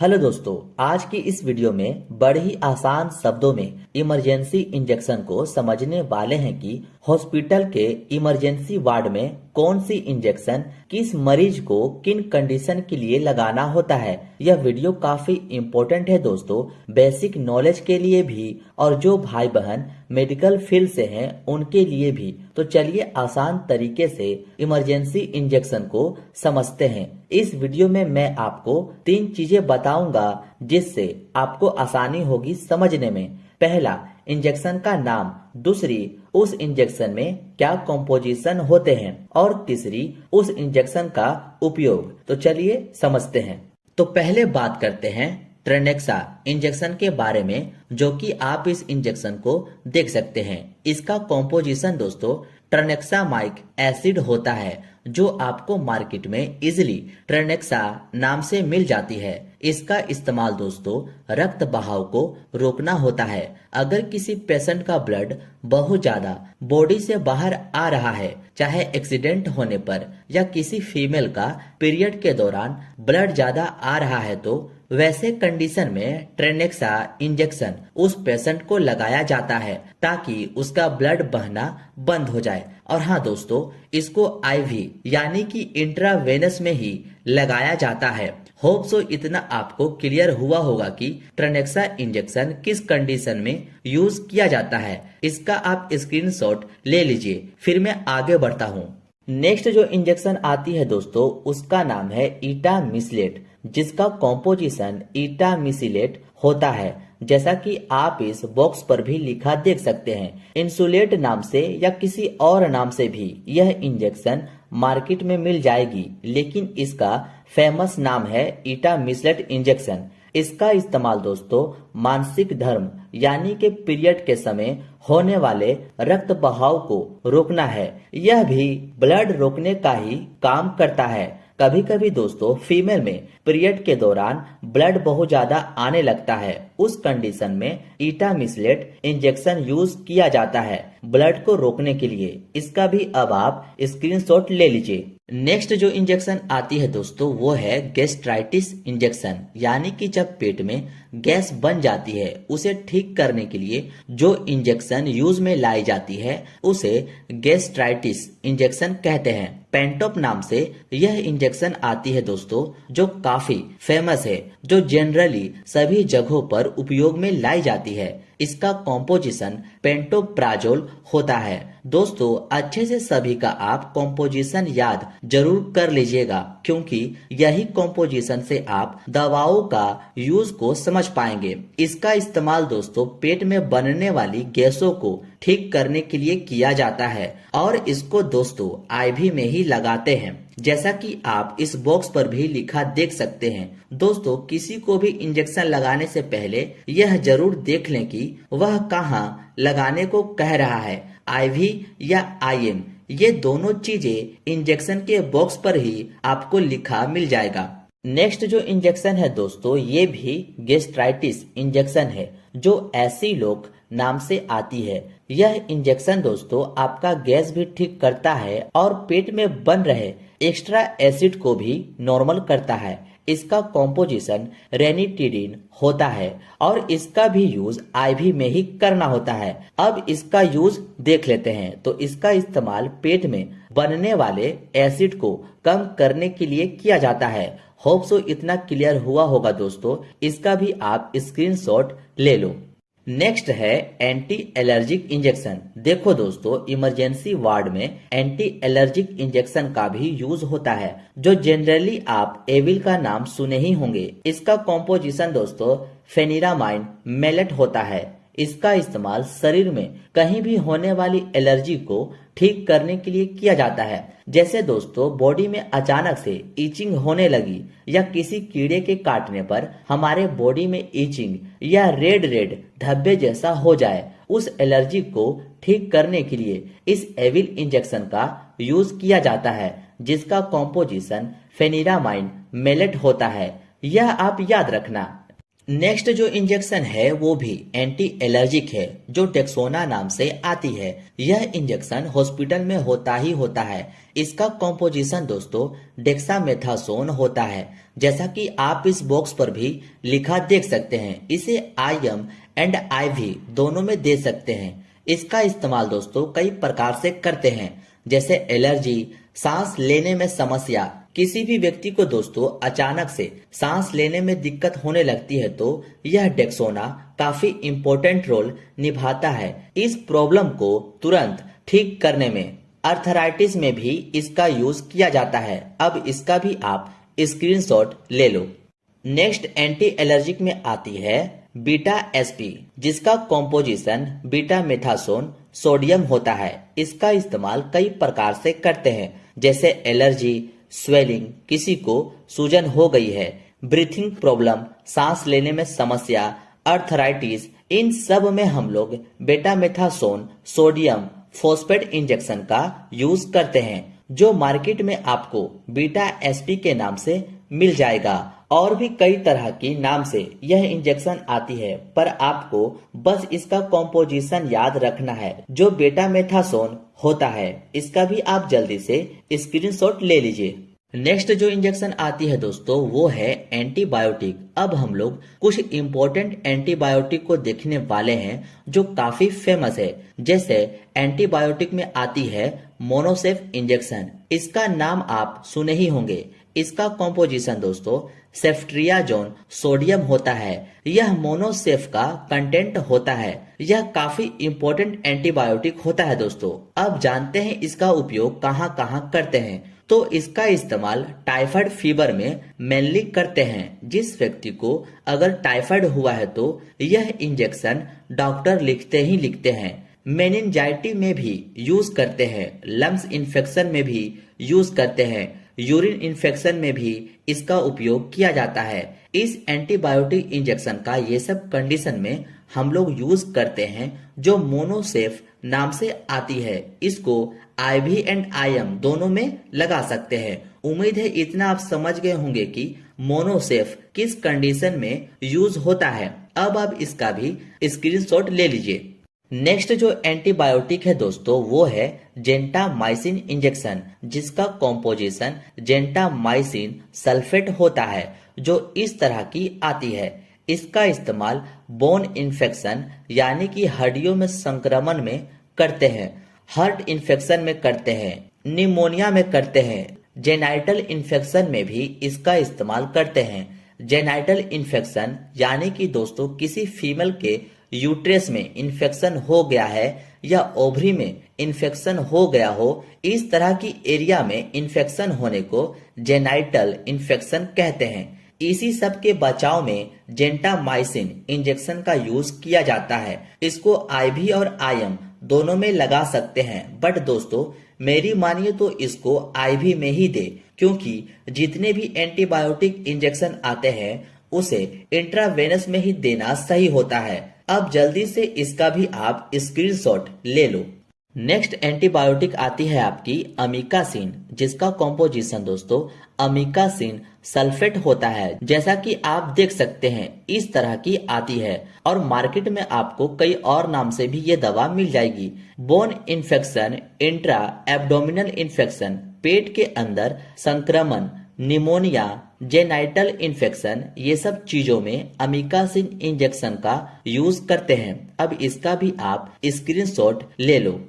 Hello दोस्तों, आज की इस वीडियो में बड़े ही आसान शब्दों में इमरजेंसी इंजेक्शन को समझने वाले हैं कि हॉस्पिटल के इमरजेंसी वार्ड में कौन सी इंजेक्शन किस मरीज को किन कंडीशन के लिए लगाना होता है। यह वीडियो काफी इम्पोर्टेंट है दोस्तों, बेसिक नॉलेज के लिए भी और जो भाई बहन मेडिकल फील्ड से हैं उनके लिए भी। तो चलिए आसान तरीके से इमरजेंसी इंजेक्शन को समझते हैं। इस वीडियो में मैं आपको 3 चीजें बताऊंगा जिससे आपको आसानी होगी समझने में। पहला, इंजेक्शन का नाम। दूसरी, उस इंजेक्शन में क्या कॉम्पोजिशन होते हैं। और तीसरी, उस इंजेक्शन का उपयोग। तो चलिए समझते हैं। तो पहले बात करते हैं ट्रेनेक्सा इंजेक्शन के बारे में, जो कि आप इस इंजेक्शन को देख सकते हैं। इसका कॉम्पोजिशन दोस्तों ट्रेनेक्सामाइक एसिड होता है, जो आपको मार्केट में इजिली ट्रेनेक्सा नाम से मिल जाती है। इसका इस्तेमाल दोस्तों रक्त बहाव को रोकना होता है। अगर किसी पेशेंट का ब्लड बहुत ज्यादा बॉडी से बाहर आ रहा है, चाहे एक्सीडेंट होने पर या किसी फीमेल का पीरियड के दौरान ब्लड ज्यादा आ रहा है, तो वैसे कंडीशन में ट्रेनेक्सा इंजेक्शन उस पेशेंट को लगाया जाता है ताकि उसका ब्लड बहना बंद हो जाए। और हाँ दोस्तों, इसको आईवी यानी कि इंट्रावेनस में ही लगाया जाता है। होप सो इतना आपको क्लियर हुआ होगा कि ट्रेनेक्सा इंजेक्शन किस कंडीशन में यूज किया जाता है। इसका आप स्क्रीनशॉट ले लीजिए, फिर मैं आगे बढ़ता हूँ। नेक्स्ट जो इंजेक्शन आती है दोस्तों, उसका नाम है इटामिसिलेट, जिसका कॉम्पोजिशन इटामिसिलेट होता है, जैसा कि आप इस बॉक्स पर भी लिखा देख सकते हैं। इंसुलेट नाम से या किसी और नाम से भी यह इंजेक्शन मार्केट में मिल जाएगी, लेकिन इसका फेमस नाम है इटामिसिलेट इंजेक्शन। इसका इस्तेमाल दोस्तों मानसिक धर्म यानी कि पीरियड के समय होने वाले रक्त बहाव को रोकना है। यह भी ब्लड रोकने का ही काम करता है। कभी कभी दोस्तों फीमेल में पीरियड के दौरान ब्लड बहुत ज्यादा आने लगता है, उस कंडीशन में इटामिसिलेट इंजेक्शन यूज किया जाता है ब्लड को रोकने के लिए। इसका भी अब आप स्क्रीनशॉट ले लीजिए। नेक्स्ट जो इंजेक्शन आती है दोस्तों, वो है गैस्ट्राइटिस इंजेक्शन, यानी कि जब पेट में गैस बन जाती है उसे ठीक करने के लिए जो इंजेक्शन यूज में लाई जाती है उसे गैस्ट्राइटिस इंजेक्शन कहते हैं। पेंटोप नाम से यह इंजेक्शन आती है दोस्तों, जो काफी फेमस है, जो जनरली सभी जगहों पर उपयोग में लाई जाती है। इसका कॉम्पोजिशन पेंटोप्राजोल होता है। दोस्तों अच्छे से सभी का आप कॉम्पोजिशन याद जरूर कर लीजिएगा, क्योंकि यही कॉम्पोजिशन से आप दवाओं का यूज को समझ पाएंगे। इसका इस्तेमाल दोस्तों पेट में बनने वाली गैसों को ठीक करने के लिए किया जाता है और इसको दोस्तों आईवी में ही लगाते हैं, जैसा कि आप इस बॉक्स पर भी लिखा देख सकते हैं। दोस्तों किसी को भी इंजेक्शन लगाने से पहले यह जरूर देख लें कि वह कहाँ लगाने को कह रहा है, आईवी या आईएम। ये दोनों चीजें इंजेक्शन के बॉक्स पर ही आपको लिखा मिल जाएगा। नेक्स्ट जो इंजेक्शन है दोस्तों, ये भी गैस्ट्राइटिस इंजेक्शन है, जो एसिलोक नाम से आती है। यह इंजेक्शन दोस्तों आपका गैस भी ठीक करता है और पेट में बन रहे एक्स्ट्रा एसिड को भी नॉर्मल करता है। इसका कॉम्पोजिशन रेनिटिडिन होता है और इसका भी यूज आईवी में ही करना होता है। अब इसका यूज देख लेते हैं। तो इसका इस्तेमाल पेट में बनने वाले एसिड को कम करने के लिए किया जाता है। होप सो इतना क्लियर हुआ होगा दोस्तों, इसका भी आप स्क्रीनशॉट ले लो। नेक्स्ट है एंटी एलर्जिक इंजेक्शन। देखो दोस्तों इमरजेंसी वार्ड में एंटी एलर्जिक इंजेक्शन का भी यूज होता है, जो जनरली आप एविल का नाम सुने ही होंगे। इसका कॉम्पोजिशन दोस्तों फेनिरामाइन मेलेट होता है। इसका इस्तेमाल शरीर में कहीं भी होने वाली एलर्जी को ठीक करने के लिए किया जाता है। जैसे दोस्तों बॉडी में अचानक से ईचिंग होने लगी या किसी कीड़े के काटने पर हमारे बॉडी में ईचिंग या रेड रेड धब्बे जैसा हो जाए, उस एलर्जी को ठीक करने के लिए इस एविल इंजेक्शन का यूज किया जाता है, जिसका कॉम्पोजिशन फेनिरामाइन मेलेट होता है। यह आप याद रखना। नेक्स्ट जो इंजेक्शन है वो भी एंटी एलर्जिक है, जो डेक्सोना नाम से आती है। यह इंजेक्शन हॉस्पिटल में होता ही होता है। इसका कॉम्पोजिशन दोस्तों डेक्सामेथासोन होता है, जैसा कि आप इस बॉक्स पर भी लिखा देख सकते हैं। इसे IM एंड IV दोनों में दे सकते हैं। इसका इस्तेमाल दोस्तों कई प्रकार से करते हैं, जैसे एलर्जी, सांस लेने में समस्या। किसी भी व्यक्ति को दोस्तों अचानक से सांस लेने में दिक्कत होने लगती है तो यह डेक्सोना काफी इम्पोर्टेंट रोल निभाता है इस प्रॉब्लम को तुरंत ठीक करने में। अर्थराइटिस में भी इसका यूज किया जाता है। अब इसका भी आप स्क्रीनशॉट ले लो। नेक्स्ट एंटी एलर्जिक में आती है बीटा SP, जिसका कॉम्पोजिशन बीटा मेथासोन सोडियम होता है। इसका इस्तेमाल कई प्रकार से करते हैं, जैसे एलर्जी, स्वेलिंग, किसी को सूजन हो गई है, ब्रीथिंग प्रॉब्लम, सांस लेने में समस्या, अर्थराइटिस, इन सब में हम लोग बेटामेथासोन सोडियम फॉस्फेट इंजेक्शन का यूज करते हैं, जो मार्केट में आपको बीटा SP के नाम से मिल जाएगा। और भी कई तरह की नाम से यह इंजेक्शन आती है, पर आपको बस इसका कॉम्पोजिशन याद रखना है, जो बेटामेथासोन होता है। इसका भी आप जल्दी से स्क्रीनशॉट ले लीजिए। नेक्स्ट जो इंजेक्शन आती है दोस्तों वो है एंटीबायोटिक। अब हम लोग कुछ इम्पोर्टेंट एंटीबायोटिक को देखने वाले हैं जो काफी फेमस है। जैसे एंटीबायोटिक में आती है मोनोसेफ इंजेक्शन। इसका नाम आप सुने ही होंगे। इसका कॉम्पोजिशन दोस्तों सेफ्ट्रियाजोन सोडियम होता है। यह मोनोसेफ का कंटेंट होता है। यह काफी इम्पोर्टेंट एंटीबायोटिक होता है दोस्तों। अब जानते हैं इसका उपयोग कहाँ कहाँ करते हैं। तो इसका इस्तेमाल टाइफाइड फीवर में मेनली करते हैं। जिस व्यक्ति को अगर टाइफाइड हुआ है तो यह इंजेक्शन डॉक्टर लिखते ही लिखते हैं। मेनिंजाइटिस में भी यूज करते हैं, लंग्स इन्फेक्शन में भी यूज करते हैं, यूरिन इन्फेक्शन में भी इसका उपयोग किया जाता है। इस एंटीबायोटिक इंजेक्शन का ये सब कंडीशन में हम लोग यूज करते हैं, जो मोनोसेफ नाम से आती है। इसको IV एंड IM दोनों में लगा सकते हैं। उम्मीद है इतना आप समझ गए होंगे कि मोनोसेफ किस कंडीशन में यूज होता है। अब आप इसका भी स्क्रीनशॉट ले लीजिए। नेक्स्ट जो एंटीबायोटिक है दोस्तों वो है जेंटामाइसिन इंजेक्शन, जिसका कॉम्पोजिशन जेंटामाइसिन सल्फेट होता है, जो इस तरह की आती है। इसका इस्तेमाल बोन इन्फेक्शन यानी कि हड्डियों में संक्रमण में करते हैं, हार्ट इन्फेक्शन में करते हैं, निमोनिया में करते हैं, जेनाइटल इन्फेक्शन में भी इसका इस्तेमाल करते हैं। जेनाइटल इन्फेक्शन यानी कि दोस्तों किसी फीमेल के यूट्रस में इन्फेक्शन हो गया है या ओवरी में इन्फेक्शन हो गया हो, इस तरह की एरिया में इन्फेक्शन होने को जेनाइटल इन्फेक्शन कहते हैं। इसी सब के बचाव में जेंटामाइसिन इंजेक्शन का यूज किया जाता है। इसको IV और IM दोनों में लगा सकते हैं, बट दोस्तों मेरी मानिए तो इसको IV में ही दे, क्योंकि जितने भी एंटीबायोटिक इंजेक्शन आते हैं उसे इंट्रावेनस में ही देना सही होता है। अब जल्दी से इसका भी आप स्क्रीनशॉट ले लो। नेक्स्ट एंटीबायोटिक आती है आपकी अमीकासिन, जिसका कॉम्पोजिशन दोस्तों अमीकासिन सल्फेट होता है। जैसा कि आप देख सकते हैं इस तरह की आती है, और मार्केट में आपको कई और नाम से भी ये दवा मिल जाएगी। Bone infection, intra abdominal infection, पेट के अंदर संक्रमण, निमोनिया, जेनाइटल इन्फेक्शन, ये सब चीजों में अमीकासिन इंजेक्शन का यूज करते हैं। अब इसका भी आप स्क्रीनशॉट ले लो।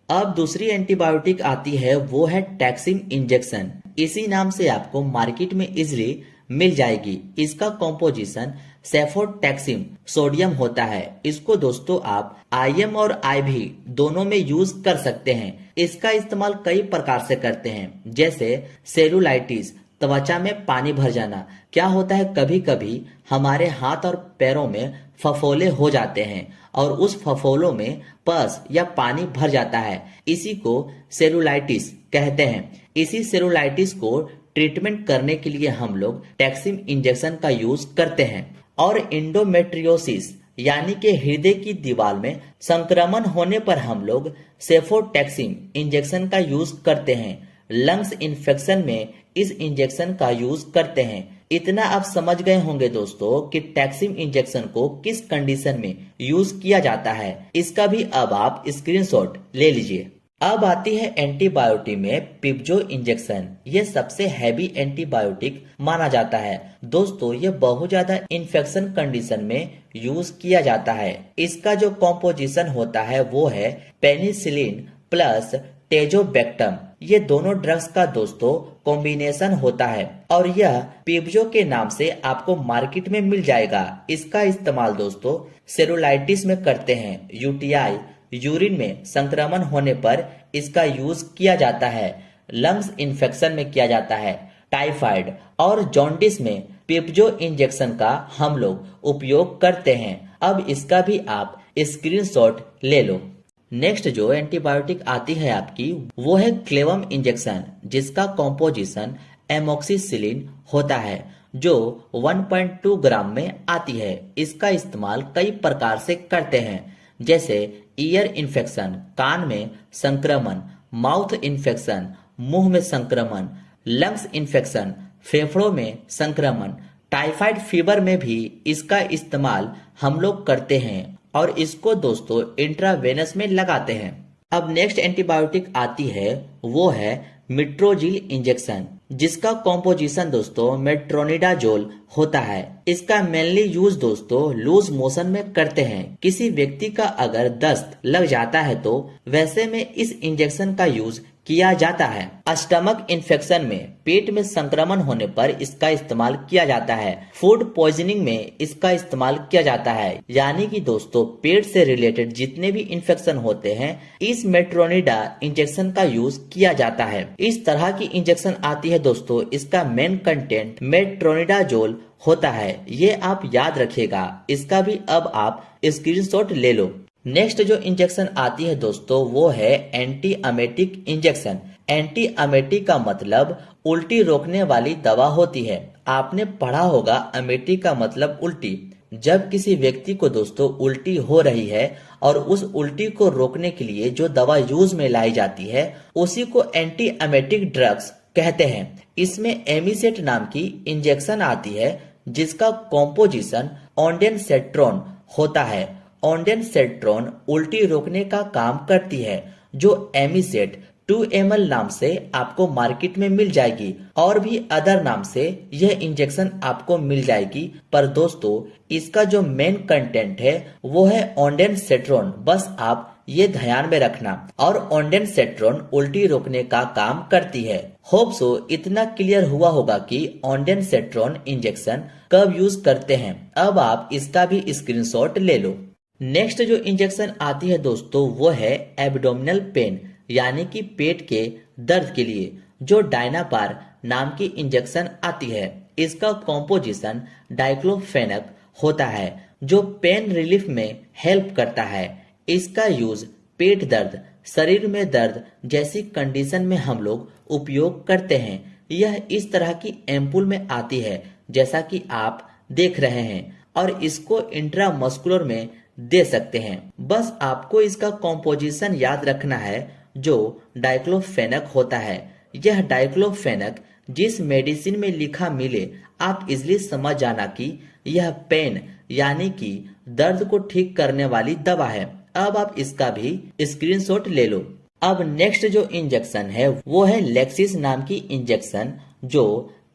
अब दूसरी एंटीबायोटिक आती है वो है टैक्सिम इंजेक्शन। इसी नाम से आपको मार्केट में इजिली मिल जाएगी। इसका कॉम्पोजिशन सेफोटैक्सिम सोडियम होता है। इसको दोस्तों आप IM और IV दोनों में यूज कर सकते हैं। इसका इस्तेमाल कई प्रकार से करते हैं, जैसे सेलुलाइटिस, त्वचा में पानी भर जाना। क्या होता है, कभी कभी हमारे हाथ और पैरों में फफोले हो जाते हैं और उस फफोलों में पस या पानी भर जाता है। इसी को सेलुलाइटिस कहते हैं। इसी सेलुलाइटिस को ट्रीटमेंट करने के लिए हम लोग टैक्सिम इंजेक्शन का यूज करते हैं। और इंडोमेट्रियोसिस यानी कि हृदय की दीवार में संक्रमण होने पर हम लोग सेफोटैक्सिम इंजेक्शन का यूज करते हैं। लंग्स इन्फेक्शन में इस इंजेक्शन का यूज करते हैं। इतना आप समझ गए होंगे दोस्तों कि टैक्सिम इंजेक्शन को किस कंडीशन में यूज किया जाता है, इसका भी अब आप स्क्रीनशॉट ले लीजिए। अब आती है एंटीबायोटिक में पिप्जो इंजेक्शन। ये सबसे हैवी एंटीबायोटिक माना जाता है दोस्तों। ये बहुत ज्यादा इन्फेक्शन कंडीशन में यूज किया जाता है। इसका जो कॉम्पोजिशन होता है वो है पेनिसिलिन प्लस टेजोबैक्टम। ये दोनों ड्रग्स का दोस्तों कॉम्बिनेशन होता है और यह पिप्जो के नाम से आपको मार्केट में मिल जाएगा। इसका इस्तेमाल दोस्तों सेरुलाइटिस में करते हैं। यूटीआई यूरिन में संक्रमण होने पर इसका यूज किया जाता है। लंग्स इन्फेक्शन में किया जाता है। टाइफाइड और जॉन्डिस में पिप्जो इंजेक्शन का हम लोग उपयोग करते हैं। अब इसका भी आप स्क्रीनशॉट ले लो। नेक्स्ट जो एंटीबायोटिक आती है आपकी वो है क्लेवम इंजेक्शन, जिसका कॉम्पोजिशन एमोक्सिसिलिन होता है जो 1.2 ग्राम में आती है। इसका इस्तेमाल कई प्रकार से करते हैं, जैसे ईयर इन्फेक्शन, कान में संक्रमण, माउथ इन्फेक्शन, मुंह में संक्रमण, लंग्स इन्फेक्शन, फेफड़ों में संक्रमण, टाइफाइड फीवर में भी इसका इस्तेमाल हम लोग करते हैं और इसको दोस्तों इंट्रावेनस में लगाते हैं। अब नेक्स्ट एंटीबायोटिक आती है वो है मेट्रोजिल इंजेक्शन, जिसका कॉम्पोजिशन दोस्तों मेट्रोनिडाजोल होता है। इसका मेनली यूज दोस्तों लूज मोशन में करते हैं। किसी व्यक्ति का अगर दस्त लग जाता है तो वैसे में इस इंजेक्शन का यूज किया जाता है। स्टमक इन्फेक्शन में, पेट में संक्रमण होने पर इसका इस्तेमाल किया जाता है। फूड पॉइजनिंग में इसका इस्तेमाल किया जाता है। यानी कि दोस्तों पेट से रिलेटेड जितने भी इन्फेक्शन होते हैं इस मेट्रोनिडा इंजेक्शन का यूज किया जाता है। इस तरह की इंजेक्शन आती है दोस्तों, इसका मेन कंटेंट मेट्रोनिडाजोल होता है। ये आप याद रखिएगा। इसका भी अब आप स्क्रीनशॉट ले लो। नेक्स्ट जो इंजेक्शन आती है दोस्तों वो है एंटी अमेटिक इंजेक्शन। एंटी अमेटिक का मतलब उल्टी रोकने वाली दवा होती है। आपने पढ़ा होगा अमेटिक का मतलब उल्टी। जब किसी व्यक्ति को दोस्तों उल्टी हो रही है और उस उल्टी को रोकने के लिए जो दवा यूज में लाई जाती है उसी को एंटी अमेटिक ड्रग्स कहते हैं। इसमें एमिसेट नाम की इंजेक्शन आती है जिसका कॉम्पोजिशन ऑन्डेनसेट्रोन होता है। ऑन्डेनसेट्रोन उल्टी रोकने का काम करती है, जो एमिसेट 2 ml नाम से आपको मार्केट में मिल जाएगी और भी अदर नाम से यह इंजेक्शन आपको मिल जाएगी। पर दोस्तों इसका जो मेन कंटेंट है वो है ऑन्डेनसेट्रोन। बस आप ये ध्यान में रखना। और ऑन्डेनसेट्रोन उल्टी रोकने का काम करती है। होप सो इतना क्लियर हुआ होगा कि ऑन्डेनसेट्रोन इंजेक्शन कब यूज करते हैं। अब आप इसका भी स्क्रीनशॉट ले लो। नेक्स्ट जो इंजेक्शन आती है दोस्तों वो है एब्डोमिनल पेन, यानी कि पेट के दर्द के लिए, जो डायनापार नाम की इंजेक्शन आती है। इसका कॉम्पोजिशन डाइक्लोफेनक होता है जो पेन रिलीफ में हेल्प करता है। इसका यूज पेट दर्द, शरीर में दर्द जैसी कंडीशन में हम लोग उपयोग करते हैं। यह इस तरह की एम्पुल में आती है जैसा कि आप देख रहे हैं और इसको इंट्रामस्कुलर में दे सकते हैं। बस आपको इसका कॉम्पोजिशन याद रखना है जो डाइक्लोफेनक होता है। यह डाइक्लोफेनक जिस मेडिसिन में लिखा मिले आप इजिली समझ जाना कि यह पेन यानी कि दर्द को ठीक करने वाली दवा है। अब आप इसका भी स्क्रीनशॉट ले लो। अब नेक्स्ट जो इंजेक्शन है वो है लेक्सिस नाम की इंजेक्शन जो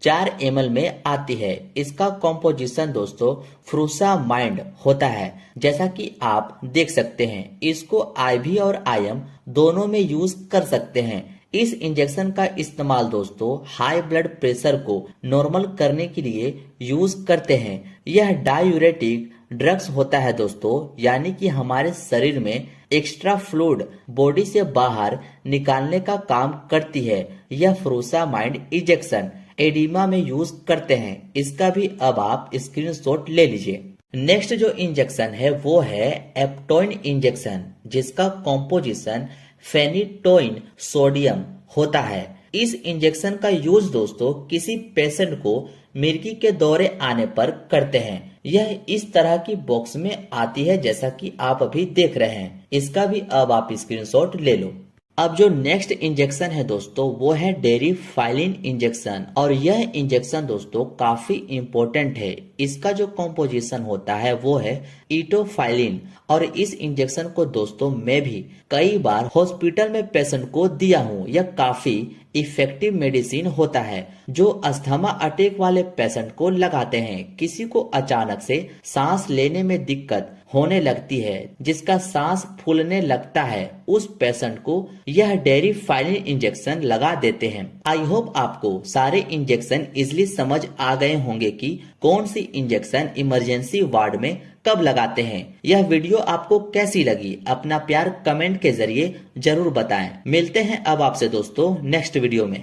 4 ml में आती है। इसका कॉम्पोजिशन दोस्तों फ्रूसामाइड होता है जैसा कि आप देख सकते हैं। इसको आईवी और आईएम दोनों में यूज कर सकते हैं। इस इंजेक्शन का इस्तेमाल दोस्तों हाई ब्लड प्रेशर को नॉर्मल करने के लिए यूज करते हैं। यह डायूरेटिक ड्रग्स होता है दोस्तों, यानी कि हमारे शरीर में एक्स्ट्रा फ्लूइड बॉडी से बाहर निकालने का काम करती है। यह फ्रूसामाइड इंजेक्शन एडिमा में यूज करते हैं। इसका भी अब आप स्क्रीनशॉट ले लीजिए। नेक्स्ट जो इंजेक्शन है वो है एप्टोइन इंजेक्शन, जिसका कॉम्पोजिशन फेनिटोइन सोडियम होता है। इस इंजेक्शन का यूज दोस्तों किसी पेशेंट को मिर्गी के दौरे आने पर करते हैं। यह इस तरह की बॉक्स में आती है जैसा कि आप अभी देख रहे हैं। इसका भी अब आप स्क्रीनशॉट ले लो। अब जो नेक्स्ट इंजेक्शन है दोस्तों वो है डेरिफाइलिन इंजेक्शन, और यह इंजेक्शन दोस्तों काफी इंपॉर्टेंट है। इसका जो कॉम्पोजिशन होता है वो है इटोफाइलिन, और इस इंजेक्शन को दोस्तों मैं भी कई बार हॉस्पिटल में पेशेंट को दिया हूँ। यह काफी इफेक्टिव मेडिसिन होता है जो अस्थमा अटैक वाले पेशेंट को लगाते हैं। किसी को अचानक से सांस लेने में दिक्कत होने लगती है, जिसका सांस फूलने लगता है, उस पेशेंट को यह डेरिफाइलिन इंजेक्शन लगा देते हैं। आई होप आपको सारे इंजेक्शन इजिली समझ आ गए होंगे कि कौन सी इंजेक्शन इमरजेंसी वार्ड में कब लगाते हैं। यह वीडियो आपको कैसी लगी अपना प्यार कमेंट के जरिए जरूर बताएं। मिलते हैं अब आपसे दोस्तों नेक्स्ट वीडियो में।